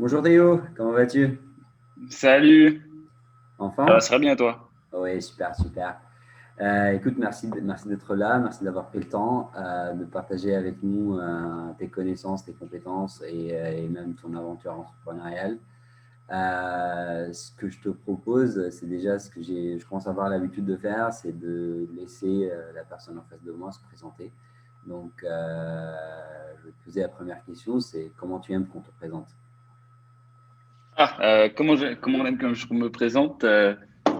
Bonjour Théo, comment vas-tu? Salut, En ça forme? va bien toi? Oui, super, super. Écoute, merci d'être là, merci d'avoir pris le temps de partager avec nous tes connaissances, tes compétences et même ton aventure entrepreneuriale. Ce que je te propose, c'est déjà ce que je commence à avoir l'habitude de faire, c'est de laisser la personne en face de moi se présenter. Donc, je vais te poser la première question, c'est comment tu aimes qu'on te présente? Comment on aime que je me présente? Est-ce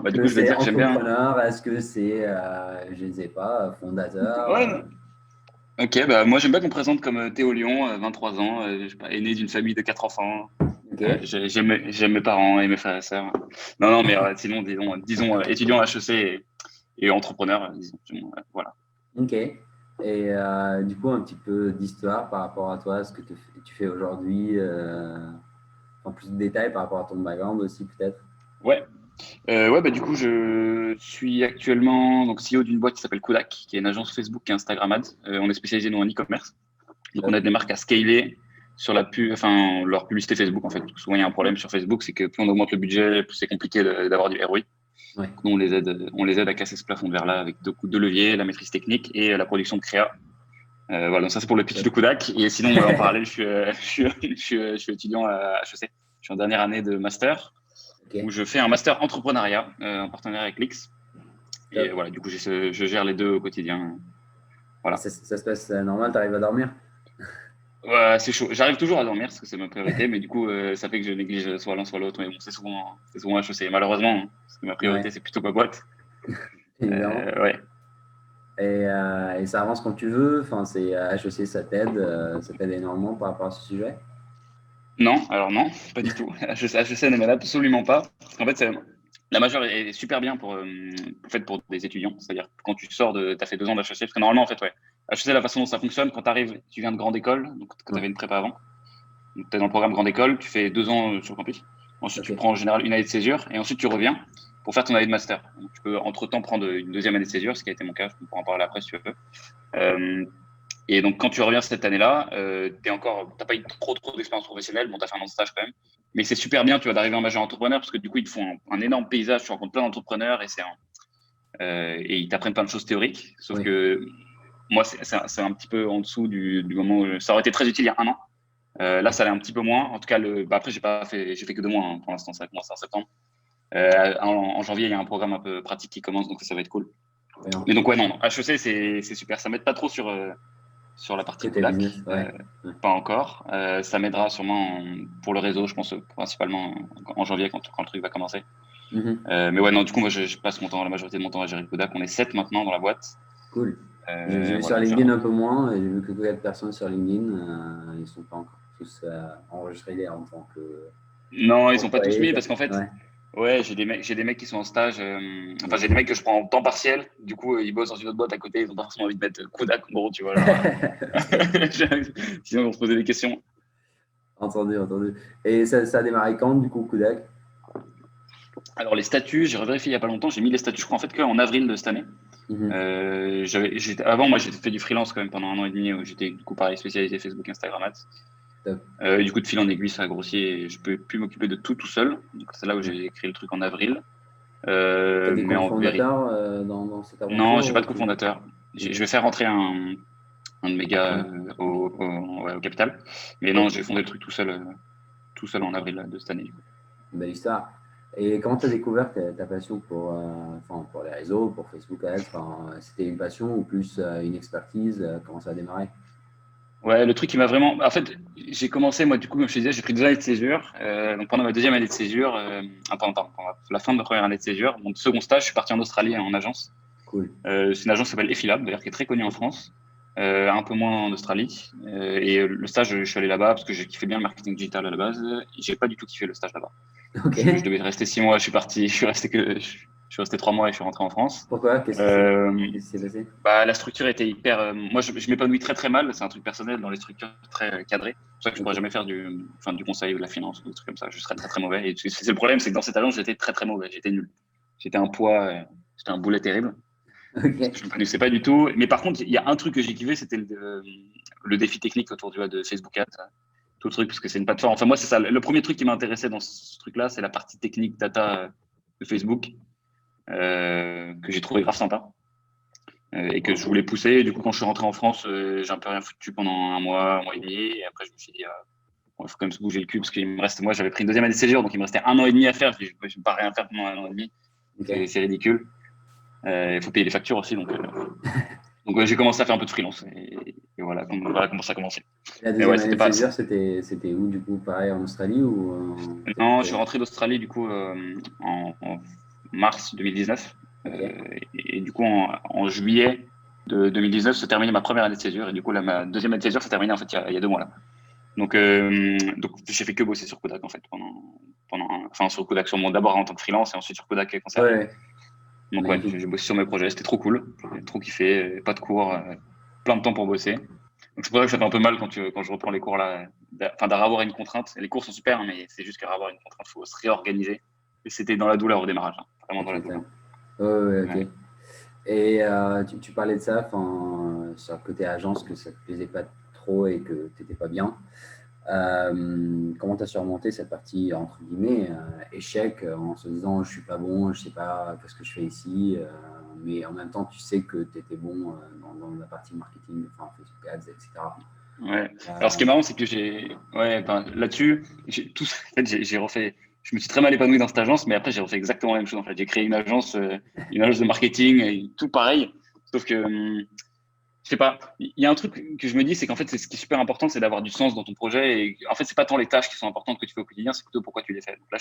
Du que coup, je vais c'est dire que j'aime bien. entrepreneur? Est-ce que c'est, je ne sais pas, fondateur? Ouais, non. Ok, bah moi j'aime bien qu'on me présente comme Théo Lyon, 23 ans, je sais pas, aîné d'une famille de 4 enfants. Ok, J'aime mes parents et mes frères et sœurs. Non, non, mais sinon, disons étudiant HEC et entrepreneur, disons, voilà. ok. Et du coup, un petit peu d'histoire par rapport à toi, ce que tu fais aujourd'hui, en plus de détails par rapport à ton background aussi peut-être. Ouais, ouais, bah du coup, je suis actuellement donc CEO d'une boîte qui s'appelle Kodak, qui est une agence Facebook et Instagram Ads. On est spécialisé nous en e-commerce. Donc, on Top. a des marques à scaler sur leur publicité Facebook, en fait. Souvent, il y a un problème sur Facebook, c'est que plus on augmente le budget, plus c'est compliqué d'avoir du ROI. Ouais. Donc, nous, on les aide à casser ce plafond de verre-là avec deux leviers, la maîtrise technique et la production de créa. Voilà, donc ça, c'est pour le pitch Top. de Kodak. Et sinon, en parallèle, je suis étudiant à HEC. Je suis en dernière année de master Ok, où je fais un master entrepreneuriat en partenariat avec l'X. Et top. voilà, du coup, je gère les deux au quotidien. Et Voilà. ça se passe normal, tu arrives à dormir? Ouais, c'est chaud. J'arrive toujours à dormir parce que c'est ma priorité, mais du coup, ça fait que je néglige soit l'un soit l'autre. Mais bon, c'est souvent HEC, malheureusement, hein, parce que ma priorité, Ouais, c'est plutôt ma boîte. évidemment. Ouais. Et ça avance quand tu veux. Enfin, c'est HEC, ça t'aide énormément par rapport à ce sujet. Non, alors non, pas du tout. HEC ne m'aide absolument pas. Parce qu'en fait, la majeure est super bien pour des étudiants. C'est-à-dire que quand tu sors t'as fait 2 ans d'HEC, parce que normalement, en fait, ouais. HEC, la façon dont ça fonctionne, quand tu arrives, tu viens de grande école, donc quand tu Ouais, avais une prépa avant, donc tu es dans le programme grande école, tu fais 2 ans sur le campus. Ensuite, ok. tu prends en général une année de césure et ensuite tu reviens pour faire ton année de master. Donc, tu peux entre-temps prendre une deuxième année de césure, ce qui a été mon cas, je pourrais en parler après si tu veux. Euh, et donc, quand tu reviens cette année-là, t'as pas eu trop d'expérience professionnelle. Bon, t'as fait un an de stage quand même. Mais c'est super bien, tu vas d'arriver en majeur entrepreneur parce que du coup, ils te font un énorme paysage, tu rencontres plein d'entrepreneurs et ils t'apprennent plein de choses théoriques. Sauf Oui, que moi, c'est un petit peu en dessous du moment où ça aurait été très utile il y a un an. Là, ça allait un petit peu moins. En tout cas, après, j'ai fait que 2 mois hein, pour l'instant, ça a commencé en septembre. En janvier, il y a un programme un peu pratique qui commence, donc ça va être cool. voyons. Mais donc, ouais, non, HEC, c'est super. Ça m'aide pas trop sur la partie Côté Kodak, business, ouais. Ouais. pas encore. Ça m'aidera sûrement pour le réseau, je pense, principalement en janvier quand le truc va commencer. Mhm. Mais ouais, non, du coup, moi, je passe la majorité de mon temps à gérer Kodak. On est 7 maintenant dans la boîte. Cool. J'ai vu sur Voilà, LinkedIn un peu moins, et j'ai vu que 4 personnes sur LinkedIn, ils ne sont pas encore tous enregistrés en tant non, ils sont pas tous qu'employés. mis parce qu'en fait, Ouais. ouais, j'ai des mecs qui sont en stage. Enfin, j'ai des mecs que je prends en temps partiel. Du coup, ils bossent dans une autre boîte à côté. Ils ont pas forcément envie de mettre Kodak, en gros, tu vois. Genre, Ok. sinon, ils vont se poser des questions. Entendu, entendu. Et ça a démarré quand, du coup, Kudak? Alors, les statuts, j'ai revérifié il y a pas longtemps. J'ai mis les statuts, je crois, en fait, qu'en avril de cette année. Mhm. Avant, moi, j'ai fait du freelance quand même pendant un an et demi. Où j'étais, du coup, pareil, spécialisé Facebook, Instagram Ads. Top. Et du coup, de fil en aiguille, ça a grossi et je peux plus m'occuper de tout seul. Donc, c'est là où Ouais. j'ai créé le truc en avril. Tu as des Mais en vérité, cofondateurs dans cette non, aventure j'ai pas ou de tu... cofondateur. Ok. Je vais faire rentrer un de mes gars Ouais. Ok. ouais, au capital. Mais non, Ok. j'ai fondé le truc tout seul en avril de cette année. Du coup. Belle histoire. Et comment tu as découvert ta passion enfin, pour les réseaux, pour Facebook Ads? Enfin, c'était une passion ou plus une expertise? Comment ça a démarré? Ouais, le truc qui m'a vraiment. En fait, j'ai commencé, moi, du coup, comme je te disais, j'ai pris 2 années de césure. Donc, pendant ma deuxième année de césure, pendant la fin de ma première année de césure, mon second stage, je suis parti en Australie en agence. Cool. C'est une agence qui s'appelle Effilab, d'ailleurs, qui est très connue en France, un peu moins en Australie. Le stage, je suis allé là-bas parce que j'ai kiffé bien le marketing digital à la base. J'ai pas du tout kiffé le stage là-bas. Ok. Je devais rester 6 mois, je suis parti, je suis resté 3 mois et je suis rentré en France. Pourquoi? Euh, Qu'est-ce qui s'est passé? Bah, la structure était hyper. Moi, je m'épanouis très très mal. C'est un truc personnel dans les structures très cadrées. C'est pour ça que je Ok. pourrais jamais faire du conseil ou de la finance ou des trucs comme ça. Je serais très très mauvais. Et c'est le problème, c'est que dans cette agence, j'étais très très mauvais. J'étais nul. J'étais un poids, j'étais un boulet terrible. Parce que Ok. je ne m'épanouissais pas du tout. Mais par contre, il y a un truc que j'ai kiffé, c'était le défi technique autour de Facebook Ads. tout le truc, parce que c'est une plateforme. Enfin, moi, c'est ça. Le premier truc qui m'a intéressé dans ce truc-là, c'est la partie technique data de Facebook, que j'ai trouvé grave sympa et que je voulais pousser. Et du coup, quand je suis rentré en France, j'ai un peu rien foutu pendant un mois et demi. Et après, je me suis dit, il faut quand même se bouger le cul, parce qu'il me reste, moi, j'avais pris une deuxième année de césure, donc il me restait 1 an et demi à faire. Je ne vais pas rien faire pendant 1 an et demi. Okay. C'est ridicule. Il faut payer les factures aussi. Donc j'ai commencé à faire un peu de freelance. Et voilà comment ça a commencé. La deuxième année de césure, c'était où, du coup? Pareil, en Australie ou Non, je suis rentré d'Australie, du coup, en mars 2019. Okay. Et du coup, en juillet de 2019, se terminait ma première année de césure. Et du coup, là, ma deuxième année de césure s'est terminée en fait il y a 2 mois là. Donc j'ai fait que bosser sur Kodak en fait enfin sur Kodak d'abord en tant que freelance et ensuite sur Kodak et concept. Ouais. Donc ouais, j'ai bossé sur mes projets, c'était trop cool, j'ai trop kiffé, pas de cours, plein de temps pour bosser. Donc c'est pour ça que ça fait un peu mal quand je reprends les cours là, enfin d'avoir une contrainte. Les cours sont super, hein, mais c'est juste qu'avoir une contrainte, il faut se réorganiser. Et c'était dans la douleur au démarrage, hein, vraiment dans la douleur. Ouais, ok. Ouais. Et tu parlais de ça, sur le côté agence, que ça te plaisait pas trop et que tu n'étais pas bien. Comment tu as surmonté cette partie, entre guillemets, échec, en se disant je suis pas bon, je sais pas qu'est-ce que je fais ici, mais en même temps tu sais que tu étais bon dans la partie marketing, enfin Facebook Ads, etc. Ouais. Alors ce qui est marrant, c'est que là-dessus, j'ai refait. Je me suis très mal épanoui dans cette agence, mais après j'ai refait exactement la même chose. En fait, j'ai créé une agence de marketing, et tout pareil, sauf que je sais pas. Il y a un truc que je me dis, c'est qu'en fait, ce qui est super important, c'est d'avoir du sens dans ton projet. Et en fait, c'est pas tant les tâches qui sont importantes que tu fais au quotidien, c'est plutôt pourquoi tu les fais. Donc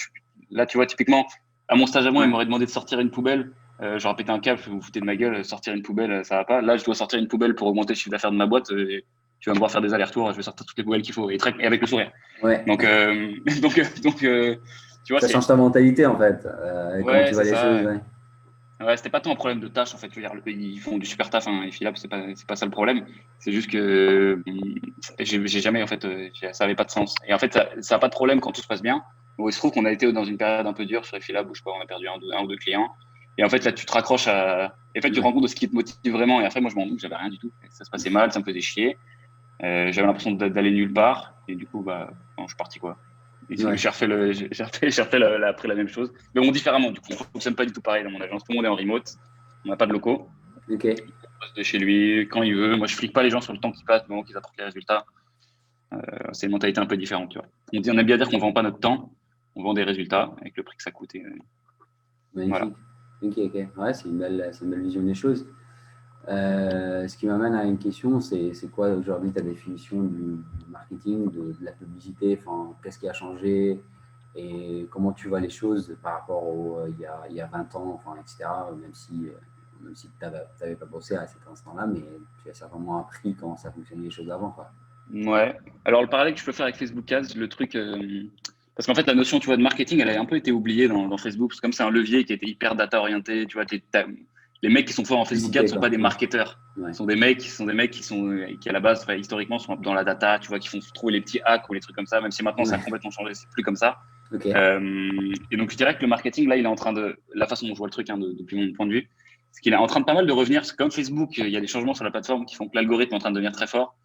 là, tu vois, typiquement, à mon stage à moi, il m'aurait demandé de sortir une poubelle. J'aurais pété un câble, vous vous foutez de ma gueule, sortir une poubelle, ça va pas. Là, je dois sortir une poubelle pour augmenter le chiffre d'affaires de ma boîte. Tu vas me voir faire des allers-retours, je vais sortir toutes les poubelles qu'il faut et avec le sourire. Ouais. Donc, tu vois, ça change ta mentalité en fait, quand tu vois les choses. Ouais. Ouais, c'était pas tant un problème de tâche en fait. Je veux dire, ils font du super taf, hein, et Philips, c'est pas ça le problème. C'est juste que j'ai jamais en fait, ça avait pas de sens. Et en fait, ça a pas de problème quand tout se passe bien. Bon, il se trouve qu'on a été dans une période un peu dure sur Philips où je sais pas, on a perdu un ou deux clients. Et en fait, là, tu te raccroches à. Et en fait, tu te rends compte de ce qui te motive vraiment. Et après, moi, je m'en doute, j'avais rien du tout. Ça se passait mal, ça me faisait chier. J'avais l'impression d'aller nulle part. Et du coup, je suis parti quoi. Ouais. J'ai refait après la même chose, mais bon, différemment. Du coup, on ne fonctionne pas du tout pareil dans mon agence. Tout le monde est en remote. On n'a pas de locaux. Ok. Il passe de chez lui quand il veut. Moi, je flique pas les gens sur le temps qui passe, du moment qu'ils apportent les résultats. C'est une mentalité un peu différente, tu vois. On aime bien dire qu'on ne vend pas notre temps, on vend des résultats avec le prix que ça coûte. Magnifique. Voilà. Ok. Ouais, c'est une belle vision des choses. Ce qui m'amène à une question, c'est quoi aujourd'hui ta définition du marketing, de la publicité, qu'est-ce qui a changé et comment tu vois les choses par rapport il y a 20 ans, etc. Même si tu n'avais pas bossé à cet instant-là, mais tu as certainement appris comment ça fonctionnait les choses avant, quoi. Ouais. Alors le parallèle que je peux faire avec Facebook Ads, le truc, parce qu'en fait la notion, tu vois, de marketing, elle a un peu été oubliée dans Facebook, parce que comme c'est un levier qui était hyper data orienté, tu vois, les mecs qui sont forts en Facebook Ads ne sont pas des marketeurs. Ouais. Ce sont des mecs qui à la base, historiquement, sont dans la data, tu vois, qui font trouver les petits hacks ou les trucs comme ça, même si maintenant ça a complètement changé, c'est plus comme ça. Okay. Et donc je dirais que le marketing, là, il est en train de, la façon dont je vois le truc, depuis mon point de vue, c'est qu'il est en train de pas mal de revenir, parce que comme Facebook, il y a des changements sur la plateforme qui font que l'algorithme est en train de devenir très fort.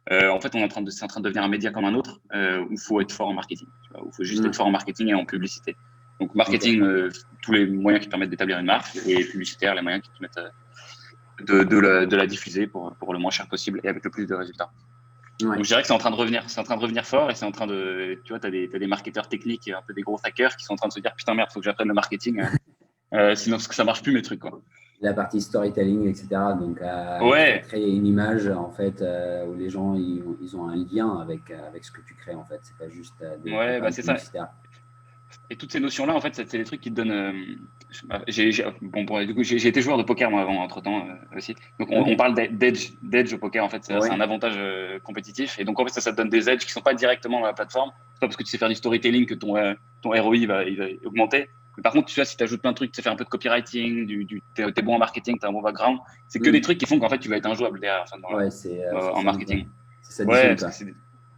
En fait, c'est en train de devenir un média comme un autre, où il faut être fort en marketing, où il faut juste être fort en marketing et en publicité. Donc marketing, tous les moyens qui te permettent d'établir une marque, et publicitaire, les moyens qui te permettent de la diffuser pour le moins cher possible et avec le plus de résultats. Ouais. Donc je dirais que c'est en train de revenir fort, et c'est en train de, tu vois, t'as des marketeurs techniques et un peu des gros hackers qui sont en train de se dire putain merde, faut que j'apprenne le marketing, sinon parce que ça marche plus mes trucs, quoi. La partie storytelling, etc. Donc créer une image en fait où les gens ils ont un lien avec ce que tu crées en fait. C'est pas juste c'est ça. Et toutes ces notions-là, en fait, c'est des trucs qui te donnent. Du coup, j'ai été joueur de poker moi avant, entre-temps aussi. Donc on parle d'edge au poker, en fait, c'est un avantage compétitif. Et donc en fait, ça te donne des edges qui sont pas directement dans la plateforme. C'est pas parce que tu sais faire du storytelling que ton ROI il va augmenter. Mais par contre, tu vois, si tu ajoutes plein de trucs, tu sais faire un peu de copywriting, t'es bon en marketing, t'as un bon background, c'est que des trucs qui font qu'en fait, tu vas être injouable derrière, en marketing. C'est ça, parce que c'est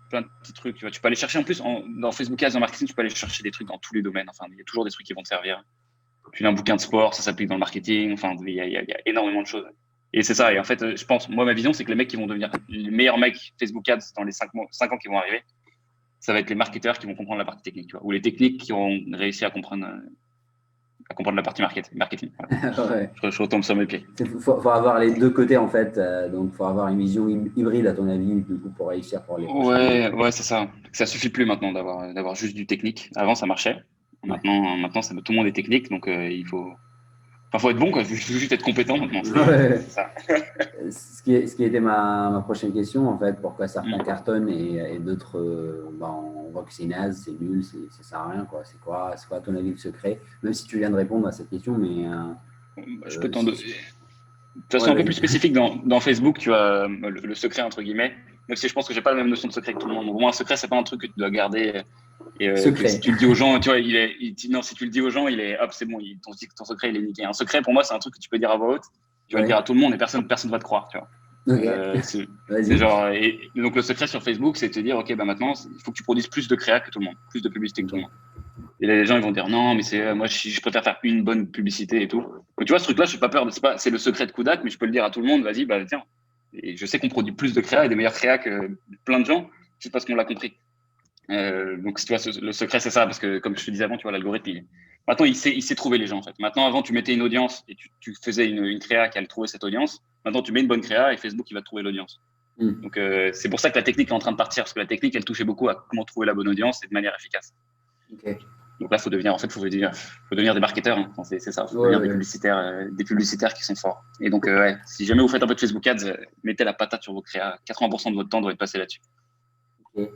plein de petits trucs, tu vois. Tu peux aller chercher en plus dans Facebook Ads, en marketing, tu peux aller chercher des trucs dans tous les domaines. Enfin, il y a toujours des trucs qui vont te servir. Tu lis un bouquin de sport, ça s'applique dans le marketing. Enfin, il y a énormément de choses. Et c'est ça. Et en fait, je pense, moi, ma vision, c'est que les mecs qui vont devenir les meilleurs mecs Facebook Ads dans les 5 ans qui vont arriver, ça va être les marketeurs qui vont comprendre la partie technique, tu vois, ou les techniques qui ont réussi à comprendre la partie marketing. Voilà. Ouais. Je retombe sur mes pieds. Faut avoir les deux côtés en fait, donc faut avoir une vision hybride à ton avis du coup pour réussir pour les prochaines années. Ouais, c'est ça. Ça suffit plus maintenant d'avoir juste du technique. Avant, ça marchait. Ouais. Maintenant, tout le monde est technique, donc faut être bon, quoi. Il faut juste être compétent maintenant. Ouais. C'est ça. Ce qui était ma prochaine question en fait, pourquoi certains Mm. cartonnent et d'autres, on voit que c'est naze, c'est nul, ça sert à rien quoi. C'est quoi à ton avis le secret? Même si tu viens de répondre à cette question, mais Je peux t'en donner. De toute ouais, façon, un peu vas-y. plus spécifique dans Facebook, tu as le secret, entre guillemets. Même si je pense que j'ai pas la même notion de secret que tout le monde. Pour moi, un secret, c'est pas un truc que tu dois garder et que si Secret. tu le dis aux gens, tu vois, non, si tu le dis aux gens, hop, c'est bon, ton secret, il est niqué. Un secret, pour moi, c'est un truc que tu peux dire à voix haute, tu vas le Ouais. dire à tout le monde et personne va te croire, tu vois. Ok. C'est Vas-y. genre, et donc le secret sur Facebook, c'est de te dire, ok, bah maintenant, il faut que tu produises plus de créa que tout le monde, plus de publicité que tout le Ok. monde. Et là, les gens, ils vont dire, non, mais moi, je préfère faire une bonne publicité et tout. Donc, tu vois, ce truc-là, je suis pas peur, c'est le secret de Kudak, mais je peux le dire à tout le monde, vas-y, bah, tiens. Et je sais qu'on produit plus de créa et des meilleures créas que plein de gens, juste parce qu'on l'a compris. Donc, tu vois, le secret, c'est ça, parce que, comme je te disais avant, tu vois, l'algorithme, maintenant, il sait trouver les gens, en fait. Maintenant, avant, tu mettais une audience et tu faisais une créa qui allait trouver cette audience. Maintenant, tu mets une bonne créa et Facebook, il va trouver l'audience. Donc, c'est pour ça que la technique est en train de partir, parce que la technique, elle touchait beaucoup à comment trouver la bonne audience et de manière efficace. Ok. Donc là, faut devenir des marketeurs. Hein. C'est ça, faut Ouais, devenir ouais. des publicitaires qui sont forts. Et donc, ouais, si jamais vous faites un peu de Facebook Ads, mettez la patate sur vos créas. 80% de votre temps doit être passé là-dessus. Ok.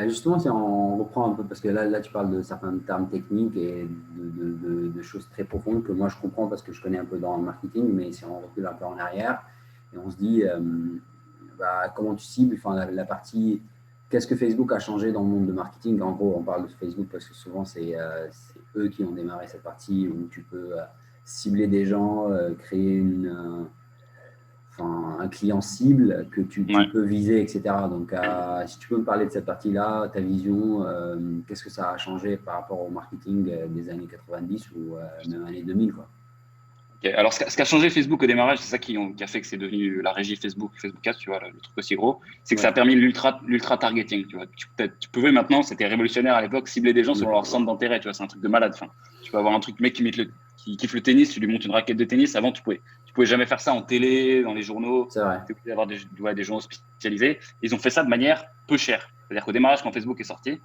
Justement, si on reprend un peu, parce que là, tu parles de certains termes techniques et de choses très profondes que moi je comprends parce que je connais un peu dans le marketing, mais si on recule un peu en arrière et on se dit comment tu cibles, enfin, la partie, qu'est-ce que Facebook a changé dans le monde de marketing? En gros, on parle de Facebook parce que souvent c'est eux qui ont démarré cette partie où tu peux cibler des gens, créer un client cible que tu Ouais. peux viser, etc. Donc, si tu peux me parler de cette partie-là, ta vision, qu'est-ce que ça a changé par rapport au marketing des années 90 ou même années 2000 quoi. Okay. Alors, ce qu'a changé Facebook au démarrage, c'est ça qui a fait que c'est devenu la régie Facebook Ads, tu vois, le truc aussi gros, c'est que ça a permis l'ultra targeting, tu vois. Tu pouvais maintenant, c'était révolutionnaire à l'époque, cibler des gens selon leur centre d'intérêt, tu vois, c'est un truc de malade. Enfin, tu peux avoir un truc, mec qui kiffe le tennis, tu lui montes une raquette de tennis. Avant, tu pouvais jamais faire ça en télé, dans les journaux. C'est vrai. Tu pouvais avoir des journaux spécialisés. Ils ont fait ça de manière peu chère. C'est-à-dire qu'au démarrage, quand Facebook est sorti,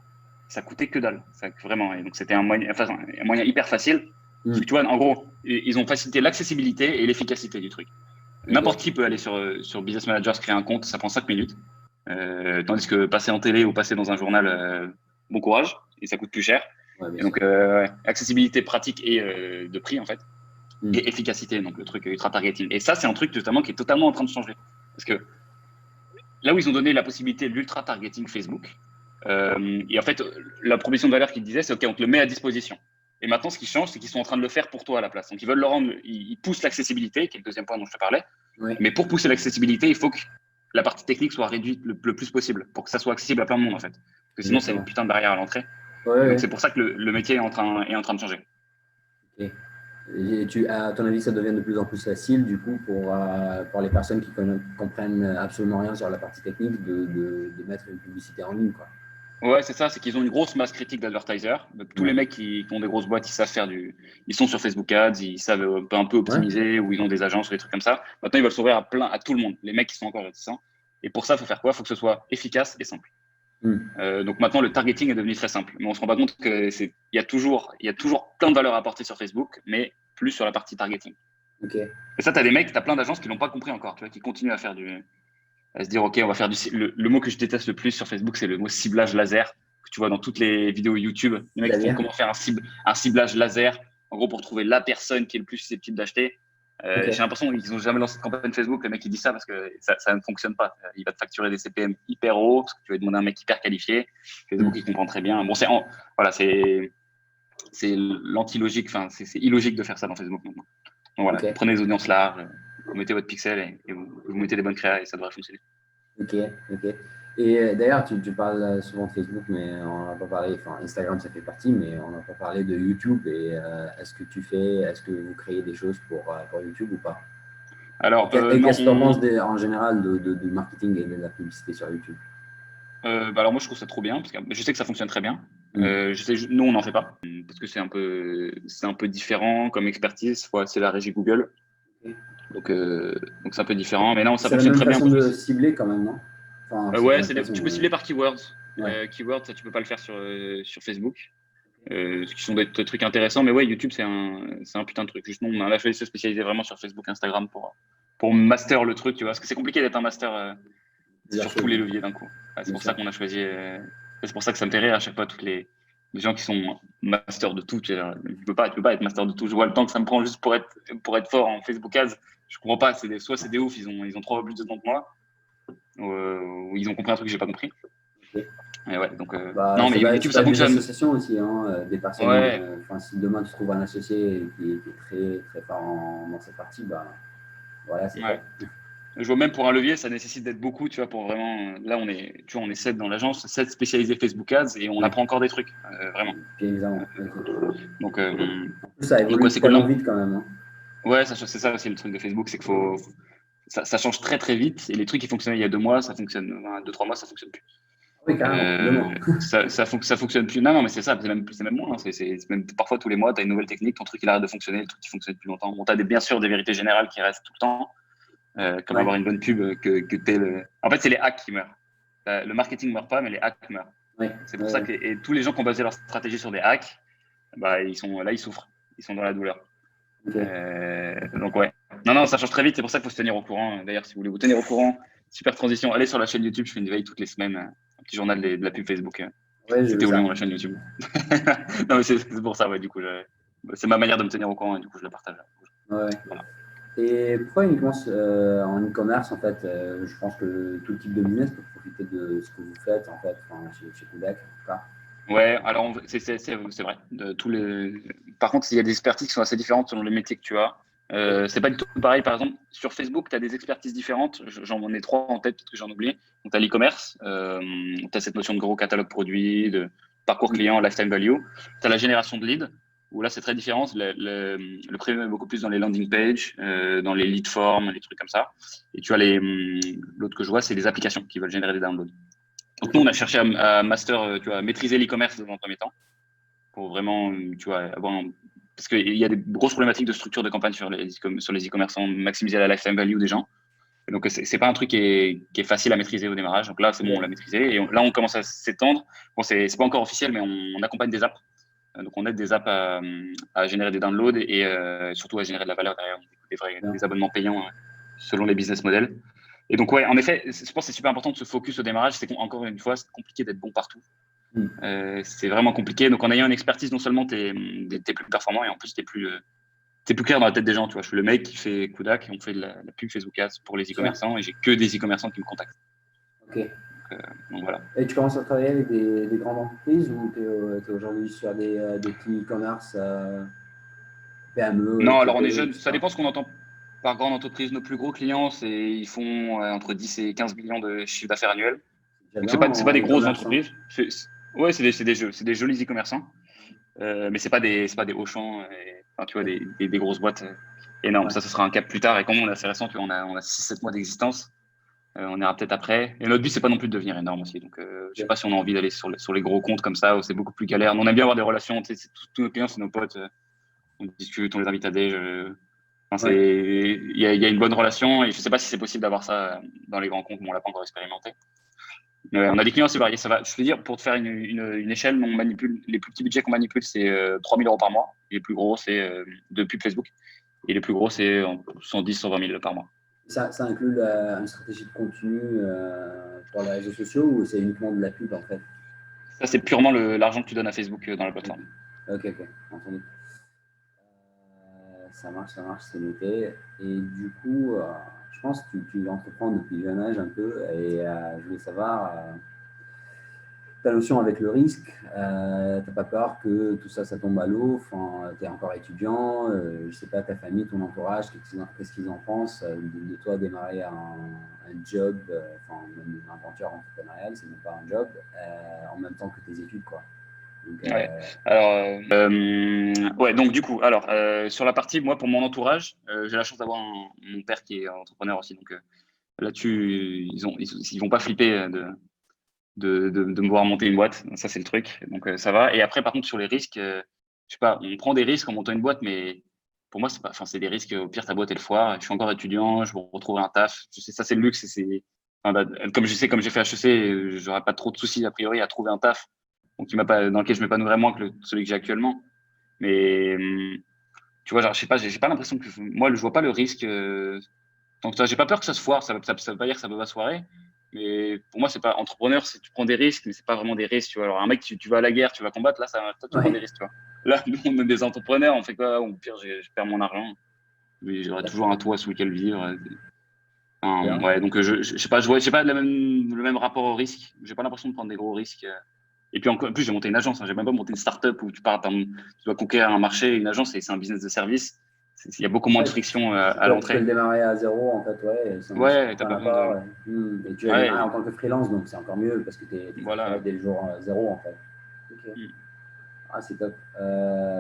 ça coûtait que dalle, vraiment. Et donc, c'était un moyen hyper facile. Parce que tu vois, en gros, ils ont facilité l'accessibilité et l'efficacité du truc. Okay. N'importe qui peut aller sur Business Manager, se créer un compte, ça prend 5 minutes. Tandis que passer en télé ou passer dans un journal, bon courage, et ça coûte plus cher. Ouais, et donc, accessibilité pratique et de prix, en fait, et efficacité, donc le truc ultra targeting. Et ça, c'est un truc notamment qui est totalement en train de changer. Parce que là où ils ont donné la possibilité de l'ultra targeting Facebook, et en fait, la proposition de valeur qu'ils disaient, c'est OK, on te le met à disposition. Et maintenant, ce qui change, c'est qu'ils sont en train de le faire pour toi à la place. Donc, ils veulent le rendre, ils poussent l'accessibilité, qui est le deuxième point dont je te parlais. Ouais. Mais pour pousser l'accessibilité, il faut que la partie technique soit réduite le plus possible, pour que ça soit accessible à plein de monde, en fait. Parce que sinon, c'est une putain de barrière à l'entrée. Ouais, donc, c'est pour ça que le métier est en train de changer. Okay. Et à ton avis, ça devient de plus en plus facile, du coup, pour les personnes qui comprennent absolument rien sur la partie technique, de mettre une publicité en ligne, quoi. Ouais, c'est ça, c'est qu'ils ont une grosse masse critique d'advertisers. Tous les mecs qui ont des grosses boîtes, ils savent ils sont sur Facebook Ads, ils savent un peu optimiser, ou ils ont des agences ou des trucs comme ça. Maintenant, ils veulent s'ouvrir à tout le monde, les mecs qui sont encore réticents. Et pour ça, il faut faire quoi? Il faut que ce soit efficace et simple. Donc maintenant, le targeting est devenu très simple. Mais on se rend pas compte il y a toujours plein de valeurs à apporter sur Facebook, mais plus sur la partie targeting. Okay. Et ça, tu as plein d'agences qui l'ont pas compris encore, tu vois, qui continuent à se dire, OK, on va faire le mot que je déteste le plus sur Facebook, c'est le mot ciblage laser, que tu vois dans toutes les vidéos YouTube. Les mecs qui font comment faire un ciblage laser, en gros, pour trouver la personne qui est le plus susceptible d'acheter. J'ai l'impression qu'ils n'ont jamais lancé de campagne Facebook, le mec qui dit ça, parce que ça ne fonctionne pas. Il va te facturer des CPM hyper hauts, parce que tu vas demander à un mec hyper qualifié. Facebook, il comprend très bien. Bon, c'est l'anti-logique, enfin, c'est illogique de faire ça dans Facebook maintenant. Donc voilà, vous prenez les audiences larges, vous mettez votre pixel et vous mettez des bonnes créas et ça devrait fonctionner. Ok. Et d'ailleurs, tu parles souvent de Facebook, mais on n'a pas parlé, enfin Instagram ça fait partie, mais on n'a pas parlé de YouTube. Et est-ce que vous créez des choses pour YouTube ou pas? Alors, qu'est-ce que tu en penses en général du marketing et de la publicité sur YouTube? Alors moi je trouve ça trop bien parce que je sais que ça fonctionne très bien. Mm. Nous on n'en fait pas parce que c'est un peu différent comme expertise. C'est la régie Google, Ok. donc c'est un peu différent. Mais non, ça C'est la fonctionne même très bien. façon de cibler quand même, non? Enfin, c'est la Ouais, même façon. tu peux cibler par keywords. Ouais. Keywords, ça tu peux pas le faire sur Facebook. Ce qui sont des trucs intéressants. Mais ouais, YouTube c'est un putain de truc. Juste, nous, on a choisi de se spécialiser vraiment sur Facebook, Instagram pour master le truc, tu vois. Parce que c'est compliqué d'être un master Plusieurs sur tous choses, les hein. leviers d'un coup. C'est Bien pour ça sûr. qu'on a choisi. C'est pour ça que ça me fait rire à chaque fois toutes les gens qui sont master de tout. Tu peux pas être master de tout. Je vois le temps que ça me prend juste pour être fort en Facebook Ads. Je comprends pas. Soit c'est des oufs, ils ont 3 fois plus de temps que moi, ou ils ont compris un truc que j'ai pas compris. Ok. Et ouais, donc Bah, non, mais ça YouTube peut ça être des fonctionne. associations aussi, hein, des personnes. Ouais. Enfin, si demain tu trouves un associé qui est très, très fort dans cette partie, bah, voilà, c'est top. Ouais. Je vois même pour un levier, ça nécessite d'être beaucoup, tu vois, pour vraiment. Là, tu vois, on est 7 dans l'agence, 7 spécialisés Facebook Ads et on Ouais, apprend encore des trucs, vraiment. bien évidemment. Ok. Donc, En plus, ça ouais, évolue c'est cool. tellement Non, vite quand même, hein. ouais, c'est ça aussi le truc de Facebook, c'est ça change très très vite et les trucs qui fonctionnaient il y a 2 mois, ça fonctionne, 2, 3 mois, ça fonctionne plus. Oui, carrément, demain. Ça fonctionne plus. Non, mais c'est ça, c'est même moins. C'est même parfois tous les mois, tu as une nouvelle technique, ton truc il arrête de fonctionner, le truc qui fonctionne depuis longtemps. Bon, tu as bien sûr des vérités générales qui restent tout le temps, comme Ouais, avoir une bonne pub, que t'es. En fait, c'est les hacks qui meurent. Le marketing meurt pas, mais les hacks meurent. ouais, C'est pour ça ouais. que et tous les gens qui ont basé leur stratégie sur des hacks, bah, ils souffrent. Ils sont dans la douleur. Ok. Donc, ouais. Non, ça change très vite. C'est pour ça qu'il faut se tenir au courant. D'ailleurs, si vous voulez vous tenir au courant, super transition. Allez sur la chaîne YouTube. Je fais une veille toutes les semaines. Un petit journal de la pub Facebook. Ouais, j'ai C'est vu Théo Lyon, ça. la chaîne YouTube. Non, mais c'est pour ça, ouais. Du coup, c'est ma manière de me tenir au courant et du coup, je la partage. Ouais. Voilà. Et pourquoi uniquement en e-commerce, en fait, je pense que tout type de business peut profiter de ce que vous faites, en fait, enfin, chez Kudak, en tout cas. Ouais, alors c'est vrai. Par contre, il y a des expertises qui sont assez différentes selon les métiers que tu as. C'est pas du tout pareil. Par exemple, sur Facebook, tu as des expertises différentes. J'en ai 3 en tête, peut-être que j'en oublie. Donc, tu as l'e-commerce, tu as cette notion de gros catalogue produit, de parcours Mm. client, lifetime value. Tu as la génération de leads, où là, c'est très différent. Le premium est beaucoup plus dans les landing pages, dans les lead forms, les trucs comme ça. Et tu as l'autre que je vois, c'est les applications qui veulent générer des downloads. Donc, nous, on a cherché à master, tu vois, à maîtriser l'e-commerce dans un premier temps pour vraiment, tu vois, parce qu'il y a des grosses problématiques de structure de campagne sur les e-commerçants, maximiser la lifetime value des gens. Et donc, c'est pas un truc qui est facile à maîtriser au démarrage. Donc là, c'est bon, on l'a maîtrisé. Et là, on commence à s'étendre. Bon, c'est pas encore officiel, mais on accompagne des apps. Donc, on aide des apps à générer des downloads et surtout à générer de la valeur derrière, des abonnements payants selon les business models. Et donc, ouais, en effet, je pense que c'est super important de se focus au démarrage. Encore une fois, c'est compliqué d'être bon partout. Mm. C'est vraiment compliqué. Donc, en ayant une expertise, non seulement tu es plus performant et en plus, tu es plus clair dans la tête des gens. Tu vois, je suis le mec qui fait Kudak et on fait de la pub Facebook Ads pour les Sûr. e-commerçants et j'ai que des e-commerçants qui me contactent. Ok. Donc voilà. Et tu commences à travailler avec des grandes entreprises ou tu es, aujourd'hui sur des petits e-commerce PME, Non, alors on est TPE, jeune. Ça etc. dépend ce qu'on entend par grande entreprise. Nos plus gros clients, ils font entre 10 et 15 millions de chiffre d'affaires annuel. Déjà Donc, bien c'est pas en des grosses e-commerce, hein. entreprises. Ouais, c'est des jolis e-commerçants. Mais c'est pas des Auchan, enfin, tu vois, des grosses boîtes énormes. Ouais. Ça sera un cap plus tard. Et comme on est assez récent, tu vois, on a 6-7 mois d'existence. On ira peut-être après. Et notre but, c'est pas non plus de devenir énorme aussi. Donc, je sais Ok. pas si on a envie d'aller sur les gros comptes comme ça, où c'est beaucoup plus galère. Nous, on aime bien avoir des relations. Tu sais, tous nos clients, c'est nos potes. On discute, on les invite à déj. Enfin, Ouais. il y a une bonne relation. Et je sais pas si c'est possible d'avoir ça dans les grands comptes, mais on l'a pas encore expérimenté. On a des clients assez variés. Ça va. Je veux dire, pour te faire une échelle, on manipule les plus petits budgets qu'on manipule, c'est 3 000 € par mois. Et les plus gros, c'est de pub Facebook. Et les plus gros, c'est 110, 120 000 par mois. Ça inclut une stratégie de contenu pour les réseaux sociaux ou c'est uniquement de la pub en fait? Ça, c'est purement l'argent que tu donnes à Facebook dans la plateforme. Ok, entendu. Ça marche, c'est noté. Et du coup, je pense que tu entreprends depuis jeune âge un peu et je voulais savoir ta notion avec le risque. T'as pas peur que tout ça tombe à l'eau? Enfin, tu es encore étudiant, je sais pas, ta famille, ton entourage, qu'est-ce qu'ils en pensent de toi démarrer un job, enfin, même une aventure entrepreneuriale, c'est même pas un job, en même temps que tes études, quoi. Donc, Ouais. Alors, ouais. Donc du coup, alors sur la partie, moi, pour mon entourage, j'ai la chance d'avoir mon père qui est entrepreneur aussi. Donc là-dessus, ils vont pas flipper de me voir monter une boîte. Ça, c'est le truc. Donc, ça va. Et après, par contre, sur les risques, je sais pas, on prend des risques en montant une boîte, mais pour moi, c'est des risques. Au pire, ta boîte, elle foire. Je suis encore étudiant, je vais retrouver un taf. Je sais, ça, c'est le luxe. Comme je sais, comme j'ai fait HEC, j'aurais pas trop de soucis, a priori, à trouver un taf. Donc, dans lequel je m'épanouis vraiment que celui que j'ai actuellement. Mais, tu vois, genre, je sais pas, j'ai pas l'impression que, moi, je vois pas le risque. Donc, ça, j'ai pas peur que ça se foire. Ça veut pas dire que ça peut pas se foirer. Mais pour moi, c'est pas entrepreneur, c'est tu prends des risques, mais c'est pas vraiment des risques. Tu vois. Alors, un mec, tu vas à la guerre, tu vas combattre, là, toi, tu prends des Ouais. risques, tu vois. Là, nous, on est des entrepreneurs, on fait quoi? Au pire, je perds mon argent. Mais j'aurai toujours un toit sous lequel vivre. Bien. Ouais, donc je sais pas, j'ai pas le même rapport au risque. J'ai pas l'impression de prendre des gros risques. Et puis en plus, j'ai monté une agence. Hein. J'ai même pas monté une start-up où tu dois conquérir un marché. Une agence, c'est un business de service. Il y a beaucoup moins de Ouais, friction à tu peux le l'entrée. démarrer à zéro, en fait, ouais, sans Ouais, t'as aucun pas besoin apport. de. Ouais. Et tu as démarré Ouais, en tant que freelance, donc c'est encore mieux parce que tu es facturé voilà. dès le jour zéro, en fait. Ok. Mm. Ah, c'est top.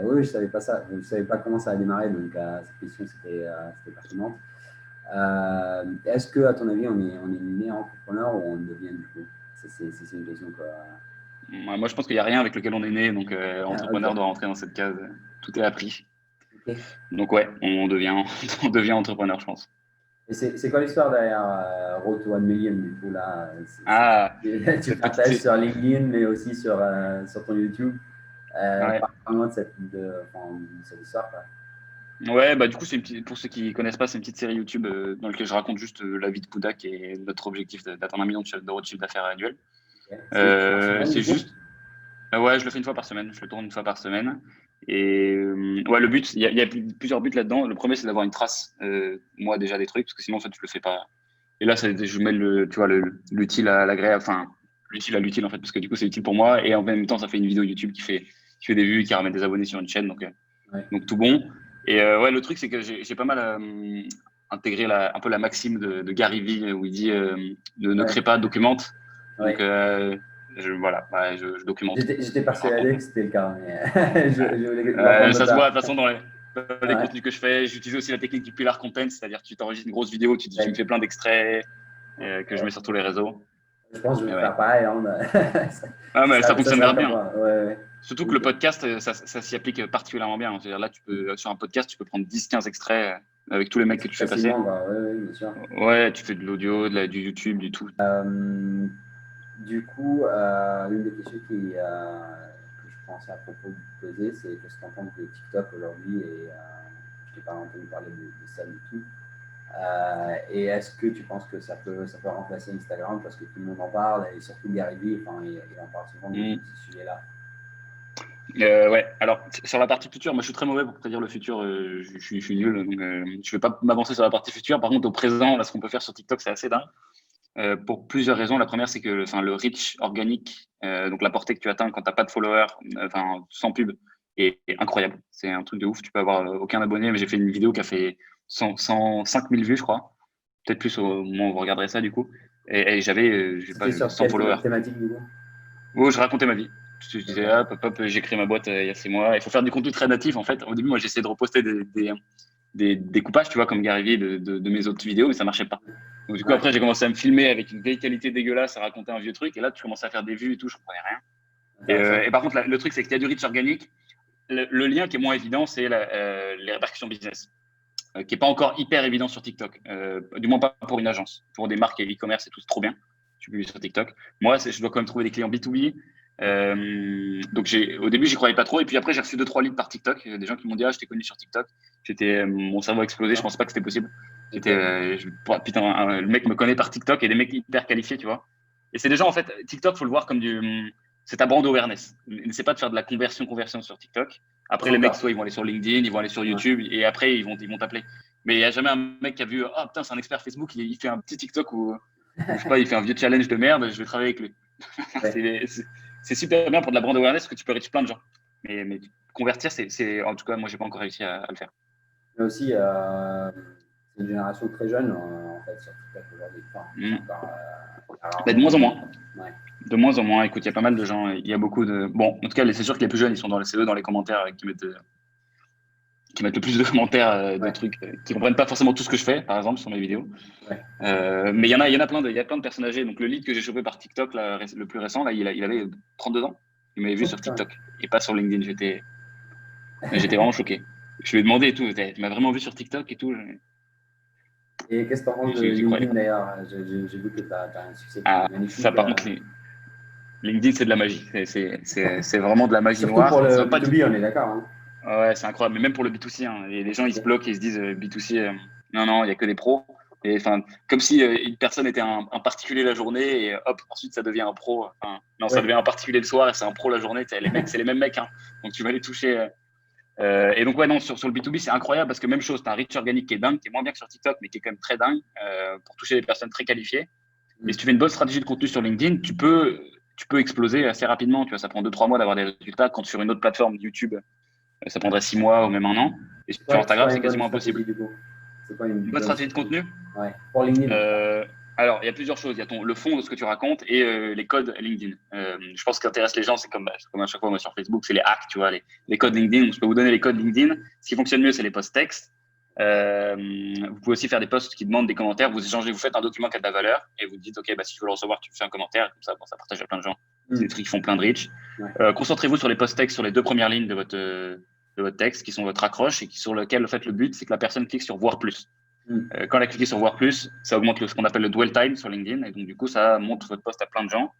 Oui, je savais pas ça. Je savais pas comment ça a démarré, donc cette question, c'était pertinente. Est-ce que, à ton avis, on est né entrepreneur ou on le devient du coup? C'est une question quoi. Moi, je pense qu'il n'y a rien avec lequel on est né. Donc, Ah, ok. entrepreneur doit rentrer dans cette case. Tout est appris. Ok. Donc, ouais, on devient, on devient entrepreneur, je pense. Et c'est quoi l'histoire derrière Road to 1 Million du coup là Ah, tu cette petite. partages sur LinkedIn mais aussi sur ton YouTube. Ouais. Parle-moi de cette histoire quoi. Ouais, bah du coup, pour ceux qui connaissent pas, c'est une petite série YouTube dans laquelle je raconte juste la vie de Kudak et notre objectif d'atteindre 1 million d'euros de chiffre d'affaires annuel. Okay. C'est une fois par semaine du C'est coup. juste, ouais, je le fais une fois par semaine, je le tourne une fois par semaine. Et ouais, le but, il y a plusieurs buts là-dedans. Le premier, c'est d'avoir une trace, moi déjà des trucs, parce que sinon, en fait, je le fais pas. Et là, je mets tu vois, l'utile à l'agréable, enfin, l'utile à l'utile en fait, parce que du coup, c'est utile pour moi. Et en même temps, ça fait une vidéo YouTube qui fait des vues, qui ramène des abonnés sur une chaîne. Ouais. Donc tout bon. Et ouais, le truc, c'est que j'ai pas mal intégré un peu la maxime de Gary Vee où il dit ne Ouais. crée pas, documente. Donc Ouais. voilà, ouais, je documente. J'étais Je persuadé que raconte. c'était le cas, mais je voulais l'apprendre de Ça se voit de ta. toute façon dans les Ouais. contenus que je fais. J'utilise aussi la technique du pillar content, c'est-à-dire que tu t'enregistres une grosse vidéo, tu me Ouais. fais plein d'extraits que je mets sur tous les réseaux. Je pense que je Et vais ouais. faire pareil. Hein. Ah, mais ça Ça fonctionne sera grave comme bien. moi. Ouais, ouais. Surtout que le Ok. podcast, ça s'y applique particulièrement bien. C'est-à-dire là, sur un podcast, tu peux prendre 10-15 extraits avec tous les mecs que tu fais passer. Facilement, quoi. Ouais, ouais, bien sûr. Ouais, tu fais de l'audio, du YouTube, du tout. Du coup, une des questions que je pensais à propos de te poser, c'est qu'est-ce que tu entends de TikTok aujourd'hui et je t'ai pas entendu parler de ça du tout. Et est-ce que tu penses que ça peut remplacer Instagram parce que tout le monde en parle et surtout Gary Vee, enfin, il en parle souvent de Mm. ce sujet-là. Ouais, alors sur la partie future, moi je suis très mauvais pour prédire le futur, je suis nul, donc je vais pas m'avancer sur la partie future. Par contre, au présent, là, ce qu'on peut faire sur TikTok, c'est assez dingue. Pour plusieurs raisons. La première, c'est que le reach organique, donc la portée que tu atteins quand tu n'as pas de followers, sans pub, est incroyable. C'est un truc de ouf. Tu peux avoir aucun abonné, mais j'ai fait une vidéo qui a fait 105 000 vues, je crois. Peut-être plus au moment où vous regarderez ça, du coup. Et j'avais, je sais pas, C'était sur 100 quelle followers. thématique du coup? Où je racontais ma vie. Je Ok. disais, hop, hop, hop, j'ai créé ma boîte il y a 6 mois. Il faut faire du contenu très natif, en fait. Au début, moi, j'essayais de reposter des découpages, tu vois, comme Gary Vee de mes autres vidéos, mais ça marchait pas. Donc, du coup, Ouais. après, j'ai commencé à me filmer avec une vieille qualité dégueulasse, à raconter un vieux truc. Et là, tu commences à faire des vues et tout, je comprenais rien. Intéressant. Et par contre, le truc, c'est qu'il y a du reach organique. Le lien qui est moins évident, c'est les répercussions business, qui est pas encore hyper évident sur TikTok. Du moins pas pour une agence. Pour des marques et e-commerce et tout, c'est trop bien. Tu peux sur TikTok. Moi, je dois quand même trouver des clients B2B. Donc au début, j'y croyais pas trop. Et puis après, j'ai reçu 2-3 leads par TikTok. Des gens qui m'ont dit, ah, je t'ai connu sur TikTok. Mon cerveau a explosé. Je pensais pas que c'était possible. Ok. Putain, le mec me connaît par TikTok et des mecs hyper qualifiés, tu vois. Et c'est des gens, en fait, TikTok, faut le voir comme c'est ta brand awareness. N'essaie pas de faire de la conversion sur TikTok. Après, Pas les mecs, encore. soit ils vont aller sur LinkedIn, ils vont aller sur Ouais. YouTube, et après, ils vont t'appeler. Mais il n'y a jamais un mec qui a vu, ah putain, c'est un expert Facebook, il fait un petit TikTok où je sais pas, il fait un vieux challenge de merde, je vais travailler avec lui. Ouais. C'est super bien pour de la brand awareness que tu peux reach plein de gens. Mais convertir, en tout cas, moi, j'ai pas encore réussi à le faire. Mais aussi, c'est une génération très jeune en fait sur TikTok aujourd'hui. Enfin, c'est Mm. encore Mais de rarement. moins en moins. Ouais. De moins en moins. Écoute, il y a pas mal de gens. Il y a beaucoup de. Bon, en tout cas, c'est sûr que les plus jeunes, ils sont dans les commentaires qui mettent qui mettent le plus de commentaires de Ouais. trucs, qui comprennent pas forcément tout ce que je fais, par exemple, sur mes vidéos. Ouais. Mais il y en a plein de personnes âgées. Donc le lead que j'ai chopé par TikTok, là, le plus récent, là, il avait 32 ans. Il m'avait vu Oh, sur putain. TikTok et pas sur LinkedIn. J'étais vraiment choqué. Je lui ai demandé et tout. Tu m'as vraiment vu sur TikTok et tout. Et qu'est-ce que tu en penses de J'y croyais LinkedIn pas. d'ailleurs? J'ai vu que tu as un succès qui est Ah, ça, magnifique. par contre, LinkedIn, c'est de la magie. C'est vraiment de la magie Surtout pour noire. Ça le veut pas dire. B2B, on est d'accord, hein? Ouais, c'est incroyable. Mais même pour le B2C, hein, et les gens, ils se Ok. bloquent et ils se disent B2C, non, non, il n'y a que des pros. Et enfin, comme si une personne était un particulier la journée et hop, ensuite ça devient un pro. Enfin, non, ça Ouais. devient un particulier le soir et c'est un pro la journée. Les mecs, c'est les mêmes mecs. Hein. Donc tu vas les toucher. Et donc, ouais, non, sur le B2B, c'est incroyable parce que même chose, tu as un reach organique qui est dingue, qui est moins bien que sur TikTok, mais qui est quand même très dingue pour toucher des personnes très qualifiées. Mais Mm. si tu fais une bonne stratégie de contenu sur LinkedIn, tu peux exploser assez rapidement. Tu vois, ça prend 2-3 mois d'avoir des résultats. Quand sur une autre plateforme, YouTube, ça prendrait 6 mois ou même un an. Et sur C'est Instagram, quoi c'est une bonne quasiment stratégie impossible. du coup? C'est quoi une Une bonne bonne stratégie de stratégie? contenu. Ouais. Pour LinkedIn, je parle. euh, alors, il y a plusieurs choses. Il y a le fond de ce que tu racontes et les codes LinkedIn. Je pense que ce qui intéresse les gens, c'est comme à chaque fois moi sur Facebook, c'est les hacks, tu vois, les codes LinkedIn. Donc, je peux vous donner les codes LinkedIn. Ce qui fonctionne mieux, c'est les posts textes. Vous pouvez aussi faire des posts qui demandent des commentaires. Vous échangez, vous faites un document qui a de la valeur et vous dites, OK, bah, si tu veux le recevoir, tu fais un commentaire. Comme ça, bon, ça partage à plein de gens. C'est Mm. des trucs qui font plein de reach. Ouais. Concentrez-vous sur les posts textes, sur les 2 premières lignes de votre texte, qui sont votre accroche et sur lequel, en fait, le but, c'est que la personne clique sur voir plus. Mm. Quand elle a cliqué sur voir plus, ça augmente ce qu'on appelle le dwell time sur LinkedIn. Et donc, du coup, ça montre votre post à plein de gens.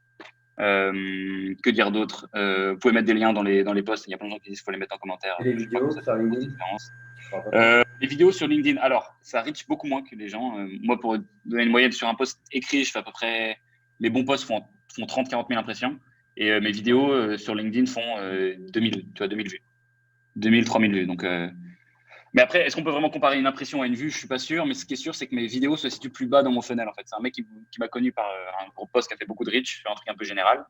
Que dire d'autre Vous pouvez mettre des liens dans les posts. Il y a plein de gens qui disent qu'il faut les mettre en commentaire. Et les Je sais pas comment vidéos ça fait sur une grosse LinkedIn? différence. Je parle pas trop. Les vidéos sur LinkedIn, alors, ça reach beaucoup moins que les gens. Moi, pour donner une moyenne sur un post écrit, je fais à peu près. Les bons posts font 30-40 000 impressions. Et mes vidéos sur LinkedIn font 2000, tu vois, 2000 vues. 2000, 3000 vues. Donc, mais après, est-ce qu'on peut vraiment comparer une impression à une vue? Je suis pas sûr, mais ce qui est sûr, c'est que mes vidéos se situent plus bas dans mon funnel. En fait, c'est un mec qui m'a connu par un gros post qui a fait beaucoup de reach, un truc un peu général.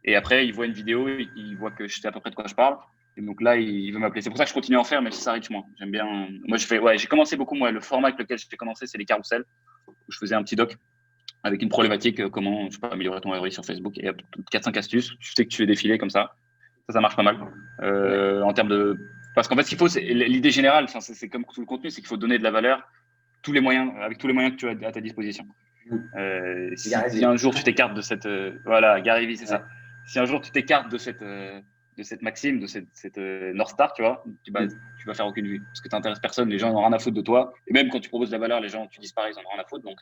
Et après, il voit une vidéo, il voit que je sais à peu près de quoi je parle. Et donc là, il veut m'appeler. C'est pour ça que je continue à en faire, même si ça reach moins. J'aime bien. Moi, j'ai commencé beaucoup. Moi, le format avec lequel j'ai commencé, c'est les carousels, où je faisais un petit doc avec une problématique, comment je peux améliorer ton ROI sur Facebook. Et 4-5 astuces. Tu sais que tu fais défiler comme ça. Ça marche pas mal. Ouais. En termes de. Parce qu'en fait, ce qu'il faut, c'est l'idée générale, c'est comme tout le contenu, c'est qu'il faut donner de la valeur avec tous les moyens que tu as à ta disposition. Mm. Si un jour tu t'écartes de cette. Voilà, Gary Vee, c'est Ouais. ça. Si un jour tu t'écartes de cette maxime, de cette North Star, tu vois, Mm. tu vas faire aucune vue. Parce que tu n'intéresses personne, les gens n'ont rien à foutre de toi. Et même quand tu proposes de la valeur, les gens, tu disparais, ils n'en ont rien à foutre. Donc,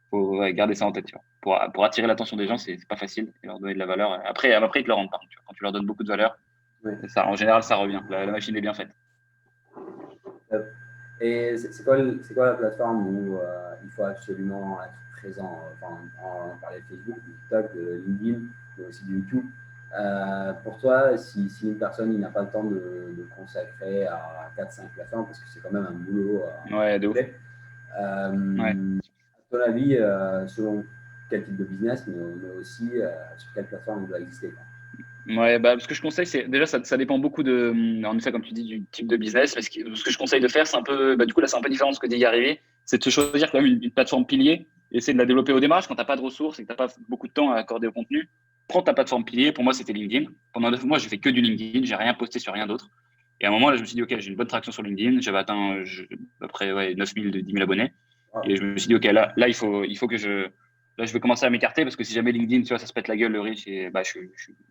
faut garder ça en tête. Tu vois. Pour attirer l'attention des gens, c'est pas facile et leur donner de la valeur. Après, ils te le rendent pas. Quand tu leur donnes beaucoup de valeur, Ouais. ça, en général, ça revient. La machine est bien faite. Top. Et c'est quoi la plateforme où il faut absolument être présent? Enfin, on parlait de Facebook, de TikTok, de LinkedIn, mais aussi de YouTube. Pour toi, si une personne n'a pas le temps de consacrer à 4-5 plateformes, parce que c'est quand même un boulot Ouais, de ouf. complet, Ouais. à ton avis, selon quel type de business, mais aussi sur quelle plateforme il doit exister, quoi. Ouais, bah, ce que je conseille, c'est déjà ça dépend beaucoup en effet, comme tu dis, du type de business. Mais ce que je conseille de faire, c'est un peu, bah, du coup là, c'est un peu différent de ce que dit Gary, c'est de se choisir quand même une plateforme pilier, et essayer de la développer au démarrage quand t'as pas de ressources et que t'as pas beaucoup de temps à accorder au contenu. Prends ta plateforme pilier. Pour moi, c'était LinkedIn. Pendant 9 mois, j'ai fait que du LinkedIn, j'ai rien posté sur rien d'autre. Et à un moment là, je me suis dit, ok, j'ai une bonne traction sur LinkedIn. J'avais atteint à peu près 9 000 de 10 000 abonnés. Wow. Et je me suis dit, ok, là, il faut que là, je vais commencer à m'écarter parce que si jamais LinkedIn, tu vois, ça se pète la gueule, le reach, et bah, je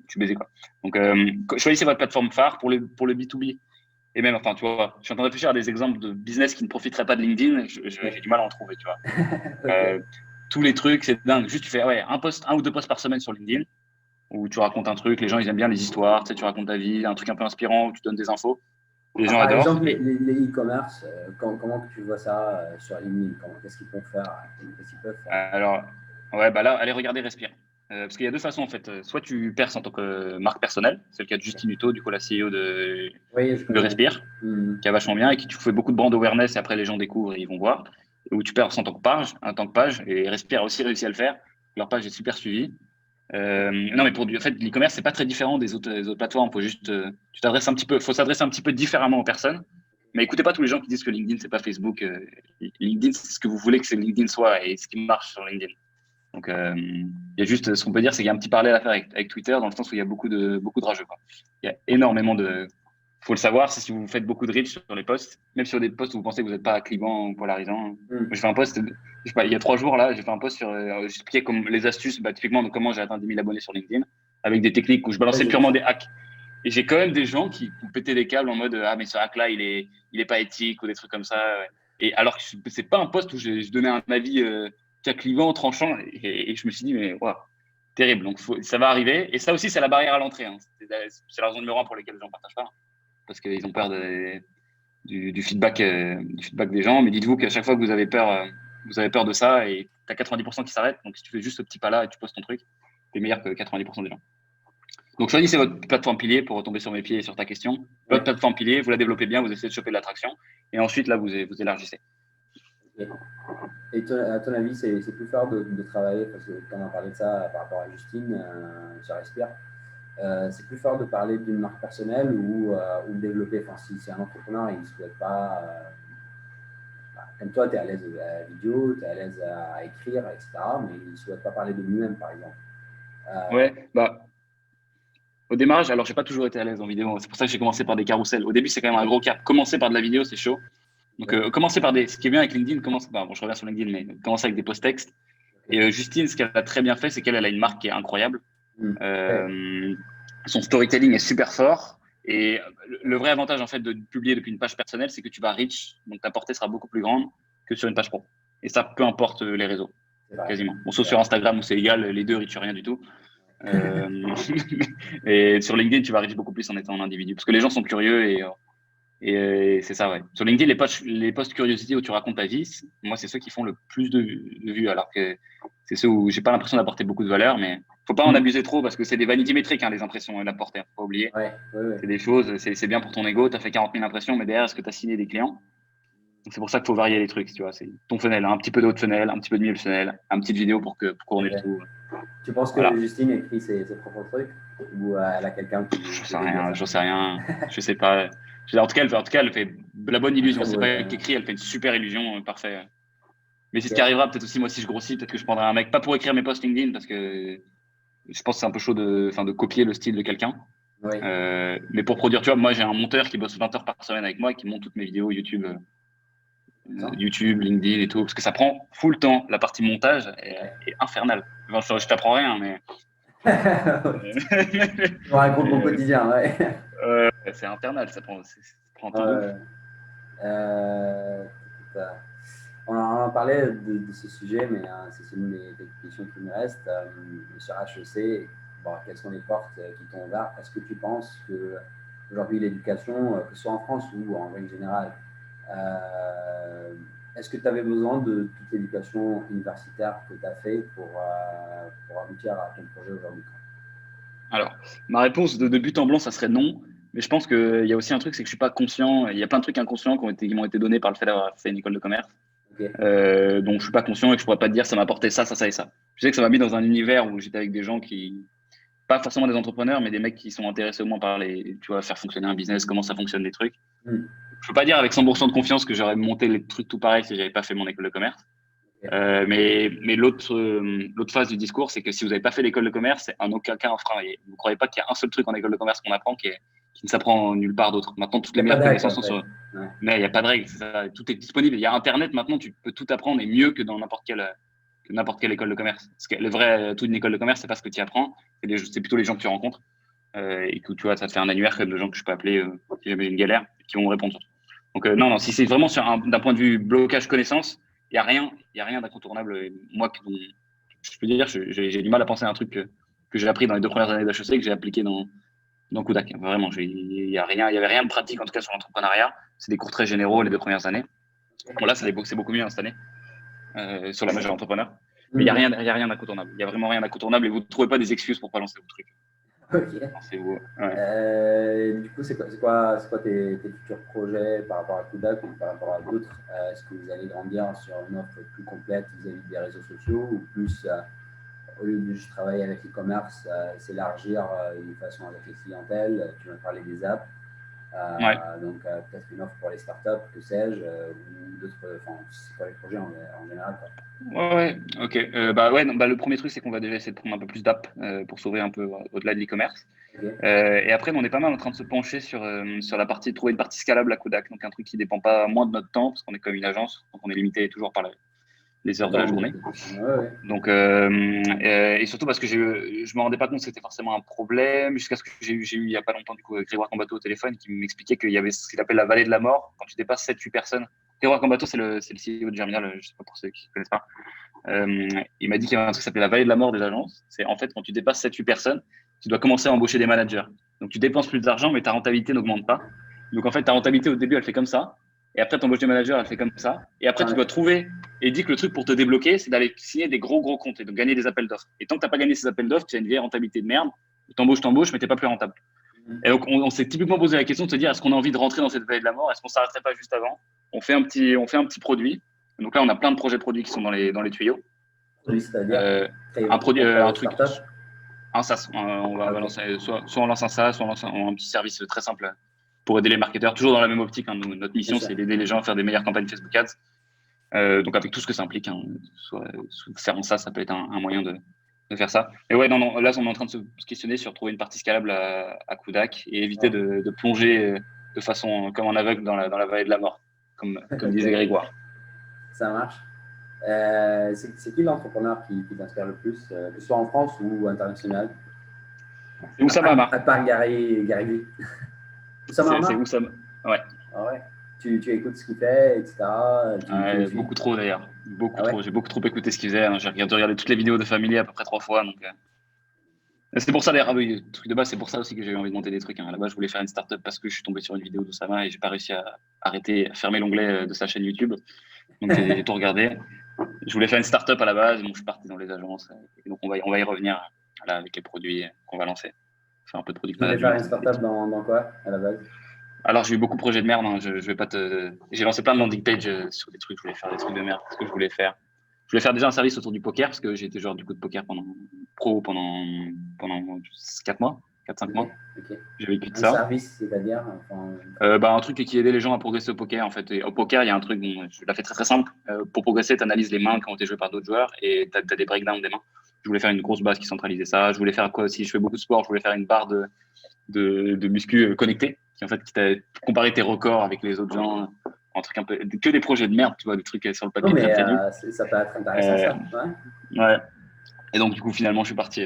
suis baisé, quoi. Donc, choisissez votre plateforme phare pour le B2B. Et même, enfin, tu vois, je suis en train de réfléchir à des exemples de business qui ne profiteraient pas de LinkedIn. J'ai du mal à en trouver, tu vois. Ok. Tous les trucs, c'est dingue. Juste, tu fais ouais, un ou deux posts par semaine sur LinkedIn où tu racontes un truc. Les gens, ils aiment bien les histoires. Tu sais, tu racontes ta vie, un truc un peu inspirant où tu donnes des infos. Les gens Par adorent. exemple, les e-commerce, comment tu vois ça sur LinkedIn? Qu'est-ce qu'ils peuvent faire? Qu'est-ce qu'ils peuvent faire? Alors, ouais, bah là, allez regarder Respire. Parce qu'il y a deux façons en fait. Soit tu perces en tant que marque personnelle, c'est le cas de Justine Hutto, du coup la CEO Oui, je de connais. Respire, Mm. qui a vachement bien et qui tu fais beaucoup de brand awareness et après les gens découvrent et ils vont voir. Et où tu perces en tant que page, et Respire a aussi réussi à le faire. Leur page est super suivie. Non, mais en fait, l'e-commerce, c'est pas très différent des autres plateformes. Faut juste, faut s'adresser un petit peu différemment aux personnes. Mais écoutez pas tous les gens qui disent que LinkedIn, c'est pas Facebook. LinkedIn, c'est ce que vous voulez que LinkedIn soit et ce qui marche sur LinkedIn. Donc, il y a juste, ce qu'on peut dire, c'est qu'il y a un petit parallèle à faire avec Twitter, dans le sens où il y a beaucoup de rageux, quoi. Il y a énormément faut le savoir, c'est si vous faites beaucoup de reach sur les posts, même sur des posts où vous pensez que vous n'êtes pas clivant ou polarisant. J'ai fait un post, je sais pas, il y a 3 jours, là, j'ai fait un post sur, j'expliquais comme les astuces, typiquement, de comment j'ai atteint 10 000 abonnés sur LinkedIn, avec des techniques où je balançais purement des hacks. Et j'ai quand même des gens qui pétaient des câbles en mode, ah, mais ce hack-là, il est pas éthique ou des trucs comme ça. Et alors que c'est pas un post où je donnais un avis clivant, tranchant, et je me suis dit, mais waouh, terrible. Donc, ça va arriver. Et ça aussi, c'est la barrière à l'entrée. Hein. C'est la raison numéro 1 pour laquelle les gens ne partagent pas. Parce qu'ils ont peur du feedback des gens. Mais dites-vous qu'à chaque fois que vous avez peur de ça, et tu as 90% qui s'arrêtent. Donc, si tu fais juste ce petit pas-là et tu postes ton truc, tu es meilleur que 90% des gens. Donc, choisissez votre plateforme pilier pour retomber sur mes pieds et sur ta question. Votre plateforme pilier, vous la développez bien, vous essayez de choper de l'attraction. Et ensuite, là, vous élargissez. Et à ton avis, c'est plus fort de travailler, parce que tu en as parlé de ça par rapport à Justine, sur Respire. C'est plus fort de parler d'une marque personnelle ou de développer. Enfin, si c'est un entrepreneur, il ne souhaite pas. Comme toi, tu es à l'aise à la vidéo, tu es à l'aise à écrire, etc. Mais il ne souhaite pas parler de lui-même, par exemple. Ouais, au démarrage, alors j'ai pas toujours été à l'aise en vidéo. C'est pour ça que j'ai commencé par des carousels. Au début, c'est quand même un gros cap. Commencer par de la vidéo, c'est chaud. Donc, commencer par ce qui est bien avec LinkedIn, je reviens sur LinkedIn, mais commencer avec des posts textes. Et Justine, ce qu'elle a très bien fait, c'est qu'elle a une marque qui est incroyable. Son storytelling est super fort. Et le vrai avantage, en fait, de publier depuis une page personnelle, c'est que tu vas reach. Donc, ta portée sera beaucoup plus grande que sur une page pro. Et ça, peu importe les réseaux. Quasiment. Bon, sauf sur Instagram où c'est égal, les deux reachent rien du tout. Et sur LinkedIn, tu vas reach beaucoup plus en étant en individu. Parce que les gens sont curieux et c'est ça, ouais. Sur LinkedIn, les posts curiosity où tu racontes ta vie, moi, c'est ceux qui font le plus de vues, alors que c'est ceux où j'ai pas l'impression d'apporter beaucoup de valeur, mais faut pas en abuser trop parce que c'est des vanités métriques, hein, les impressions et l'apporter, faut pas oublier. C'est des choses, c'est bien pour ton ego, tu as fait 40 000 impressions, mais derrière, est-ce que tu as signé des clients? C'est pour ça qu'il faut varier les trucs, tu vois. C'est ton funnel, un petit peu de haut de funnel, un petit peu de milieu de funnel, un petit vidéo pour couronner le tout. Tu penses que Justine écrit ses propres trucs ou elle a quelqu'un qui. J'en sais rien. Je sais pas. En tout cas, elle fait la bonne illusion. C'est pas elle qui écrit, elle fait une super illusion, parfait. Mais c'est ce qui arrivera peut-être aussi, moi, si je grossis, peut-être que je prendrai un mec, pas pour écrire mes posts LinkedIn, parce que je pense que c'est un peu chaud de copier le style de quelqu'un. Mais pour produire, tu vois, moi, j'ai un monteur qui bosse 20 heures par semaine avec moi et qui monte toutes mes vidéos YouTube, LinkedIn et tout, parce que ça prend full temps. La partie montage est infernale. Enfin, je t'apprends rien, mais. Je raconte mon quotidien, c'est infernal, ça prend un temps de ouf. On en parlait de ce sujet, mais c'est une des questions qui me reste. Sur HEC, quelles sont les portes qui t'ont ouvert? Est-ce que tu penses qu'aujourd'hui, l'éducation, que ce soit en France ou en règle générale, est-ce que tu avais besoin de toute l'éducation universitaire que tu as fait pour aboutir à ton projet aujourd'hui? Alors, ma réponse de but en blanc, ça serait non. Mais je pense qu'il y a aussi un truc, c'est que je suis pas conscient. Il y a plein de trucs inconscients qui m'ont été donnés par le fait d'avoir fait une école de commerce. Donc, je suis pas conscient et que je pourrais pas te dire ça m'a apporté ça, ça, ça et ça. Je sais que ça m'a mis dans un univers où j'étais avec des gens qui, pas forcément des entrepreneurs, mais des mecs qui sont intéressés au moins par faire fonctionner un business, comment ça fonctionne les trucs. Je peux pas dire avec 100% de confiance que j'aurais monté les trucs tout pareil si j'avais pas fait mon école de commerce. Mais l'autre phase du discours, c'est que si vous n'avez pas fait l'école de commerce, c'est en aucun cas un frein. Vous ne croyez pas qu'il y a un seul truc en école de commerce qu'on apprend qui ne s'apprend nulle part d'autre. Maintenant, toutes les meilleures connaissances sont sur. Mais il n'y a pas de règle. Tout est disponible. Il y a Internet maintenant, tu peux tout apprendre et mieux que dans n'importe quelle école de commerce. Parce que le vrai tout d'une école de commerce, c'est pas ce que tu apprends, c'est plutôt les gens que tu rencontres. Et que tu vois, ça te fait un annuaire de gens que je peux appeler si jamais j'ai une galère, qui vont me répondre. Donc non, si c'est vraiment d'un point de vue blocage connaissance, il n'y a rien d'incontournable. Moi, je peux dire, j'ai du mal à penser à un truc que j'ai appris dans les 2 premières années d'HEC que j'ai appliqué dans Kudak. Vraiment, il y avait rien de pratique, en tout cas, sur l'entrepreneuriat. C'est des cours très généraux les 2 premières années. Bon, là, c'est beaucoup mieux cette année, sur la majeure entrepreneur. Mais il n'y a rien d'incontournable. Il n'y a vraiment rien d'incontournable et vous ne trouvez pas des excuses pour ne pas lancer vos trucs. Ok. Du coup, c'est quoi tes futurs projets par rapport à Kudak ou par rapport à d'autres? Est-ce que vous allez grandir sur une offre plus complète vis-à-vis des réseaux sociaux ou plus, au lieu de juste travailler avec l'e-commerce, s'élargir de façon avec les clientèles? Tu m'as parlé des apps. Ouais. Donc, peut-être une offre pour les startups, que sais-je, ou d'autres, enfin, c'est pas les projets en général, quoi. Ouais, ok. Bah ouais, non, bah, le premier truc, c'est qu'on va déjà essayer de prendre un peu plus d'app pour s'ouvrir un peu au-delà de l'e-commerce. Ok. Et après, on est pas mal en train de se pencher sur la partie, trouver une partie scalable à Kodak, donc un truc qui dépend pas moins de notre temps, parce qu'on est comme une agence, donc on est limité toujours par les heures de la Attends, journée. ouais. Donc, et surtout parce que je me rendais pas compte que c'était forcément un problème, jusqu'à ce que j'ai eu il y a pas longtemps, du coup, Grégoire Cambato au téléphone, qui m'expliquait qu'il y avait ce qu'il appelle la vallée de la mort, quand tu dépasses 7-8 personnes. Grégoire Cambato, c'est le CEO de Germinal, je sais pas pour ceux qui connaissent pas. Il m'a dit qu'il y avait un truc qui s'appelait la vallée de la mort des agences. C'est en fait quand tu dépasses 7-8 personnes, tu dois commencer à embaucher des managers. Donc tu dépenses plus d'argent, mais ta rentabilité n'augmente pas. Donc en fait, ta rentabilité au début, elle fait comme ça. Et après, tu embauches des managers, elle fait comme ça. Et après, tu dois trouver. Et il dit que le truc pour te débloquer, c'est d'aller signer des gros comptes et de gagner des appels d'offres. Et tant que tu n'as pas gagné ces appels d'offres, tu as une vieille rentabilité de merde. Tu embauches, mais tu n'es pas plus rentable. Et donc, on s'est typiquement posé la question de se dire, est-ce qu'on a envie de rentrer dans cette vallée de la mort? Est-ce qu'on s'arrêterait pas juste avant? On fait un petit produit. Donc là, on a plein de projets produits qui sont dans les tuyaux. C'est-à-dire créer Un votre produit, propre un truc, startup. un SaaS. On va Ok. lancer, soit on lance un SaaS, soit on lance un petit service très simple pour aider les marketeurs. Toujours dans la même optique. Hein. Notre Bien mission, sûr. c'est d'aider les gens à faire des meilleures campagnes Facebook Ads. Donc avec tout ce que ça implique. Hein. Soit faire un SaaS, ça peut être un moyen de faire ça. Et ouais, non, là, on est en train de se questionner sur trouver une partie scalable à Kudak et éviter de plonger de façon comme en aveugle dans la vallée de la mort, comme disait Ok, Grégoire. ça marche. C'est qui l'entrepreneur qui t'inspire le plus, que ce soit en France ou international? C'est Oussama À Hamar. part Gary. Oussama C'est Hamar? Oussama. Ouais. Ah ouais. Tu écoutes ce qu'il fait, etc. Tu le suis? Beaucoup trop d'ailleurs. Beaucoup Ah ouais? trop. J'ai beaucoup trop écouté ce qu'il faisait. Hein. J'ai regardé toutes les vidéos de Family à peu près 3 fois. Donc, c'est pour ça d'ailleurs. Ah oui, le truc de base, c'est pour ça aussi que j'ai eu envie de monter des trucs. Hein. À la base, je voulais faire une startup parce que je suis tombé sur une vidéo d'Oussama et j'ai pas réussi à fermer l'onglet de sa chaîne YouTube. Donc j'ai tout regardé. Je voulais faire une startup à la base. Donc je suis parti dans les agences. Et donc on va y revenir là, avec les produits qu'on va lancer. Faire un peu de product Tu voulais faire une management. startup dans quoi, à la base? Alors, j'ai eu beaucoup de projets de merde. Hein. Je vais pas J'ai lancé plein de landing pages sur des trucs. Je voulais faire des trucs de merde. Ce que je voulais faire. Je voulais faire déjà un service autour du poker parce que j'ai été joueur du coup de poker pendant 4 mois, 4-5 Ok, mois. ok. J'ai vécu de Un ça. service, c'est-à-dire, enfin, Un truc qui aidait les gens à progresser au poker en fait. Et au poker, il y a un truc, je l'ai fait très très simple. Pour progresser, tu analyses les mains qui ont été jouées par d'autres joueurs et tu as des breakdowns des mains. Je voulais faire une grosse base qui centralisait ça. Je voulais faire quoi aussi? Je fais beaucoup de sport. Je voulais faire une barre de muscu connectée qui en fait qui t'a comparé tes records avec les autres gens, un truc un peu que des projets de merde, tu vois, des trucs sur le non, papier très mais très nuls. ça peut être intéressant, Euh, ça. ouais. Et donc du coup finalement je suis parti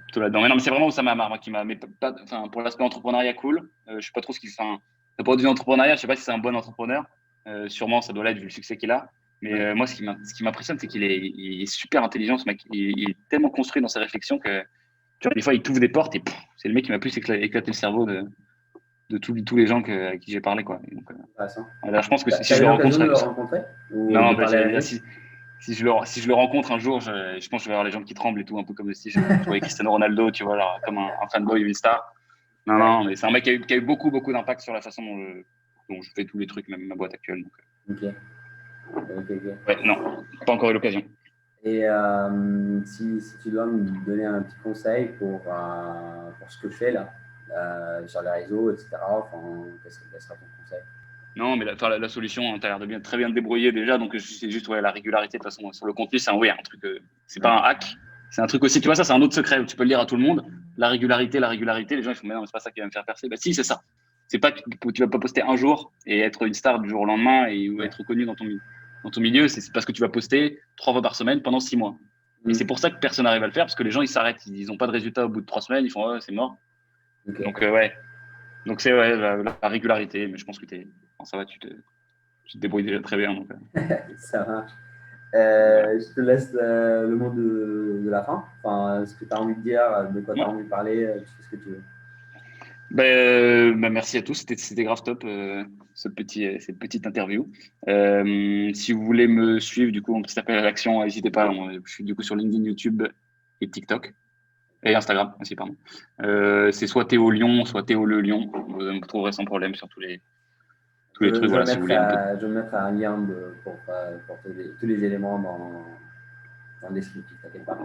plutôt là-dedans. Mais non, mais c'est vraiment ça m'a qui m'a mais pas enfin pour l'aspect entrepreneuriat cool. Je sais pas trop ce qu'il fait. Ça pourrait devenir entrepreneuriat, je sais pas si c'est un bon entrepreneur. Sûrement ça doit l'être vu le succès qu'il a. Mais moi ce qui m'impressionne c'est il est super intelligent ce mec. Il est tellement construit dans ses réflexions que tu vois, des fois il t'ouvre des portes et c'est le mec qui m'a plus éclaté le cerveau de tous les gens à qui j'ai parlé. Quoi. Et donc, Intéressant. voilà, je pense que si T'as je eu le l'occasion rencontre, de le rencontrer ou non, de bah, parler avec là, lui? si je le rencontre un jour, je pense que je vais avoir les jambes qui tremblent et tout, un peu comme si je voyais Cristiano Ronaldo, tu vois, alors, comme un fanboy, une star. Non, Ouais. non, mais c'est un mec qui a eu beaucoup d'impact sur la façon dont je fais tous les trucs, même ma boîte actuelle. Donc, Ok. ouais, non, pas encore eu l'occasion. Et si tu dois me donner un petit conseil pour ce que je fais là, sur les réseaux, etc., enfin, quel sera ton conseil? Non, mais la solution, tu as l'air de très bien te débrouiller déjà, donc c'est juste ouais, la régularité. De toute façon, sur le contenu, c'est un truc, c'est pas un hack, c'est un truc aussi, tu vois, ça, c'est un autre secret où tu peux le dire à tout le monde. La régularité, les gens, ils font, mais non, mais c'est pas ça qui va me faire percer. Bah, si, c'est ça. C'est pas que tu vas pas poster un jour et être une star du jour au lendemain ou être connu dans ton milieu, c'est parce que tu vas poster 3 fois par semaine pendant 6 mois. Et c'est pour ça que personne n'arrive à le faire, parce que les gens, ils s'arrêtent, ils n'ont pas de résultat au bout de 3 semaines, ils font, ouais, c'est mort. Okay. Donc, ouais. Donc, c'est ouais, la régularité, mais je pense que ça va, tu te débrouilles déjà très bien. Donc, Ça marche. voilà. Je te laisse le mot de la fin. Enfin, ce que tu as envie de dire, de quoi tu as envie de parler, tu fais ce que tu veux. Merci à tous, c'était grave top cette petite interview. Si vous voulez me suivre, du coup, un petit appel à l'action, n'hésitez pas. Je suis du coup sur LinkedIn, YouTube et TikTok. Et Instagram aussi, pardon. C'est soit Théo Lyon, soit Théo Le Lion. Vous me trouverez sans problème sur tous les trucs. Voilà, si vous voulez un peu. Je mettrai un lien pour tous les éléments dans le descriptif, t'inquiète pas.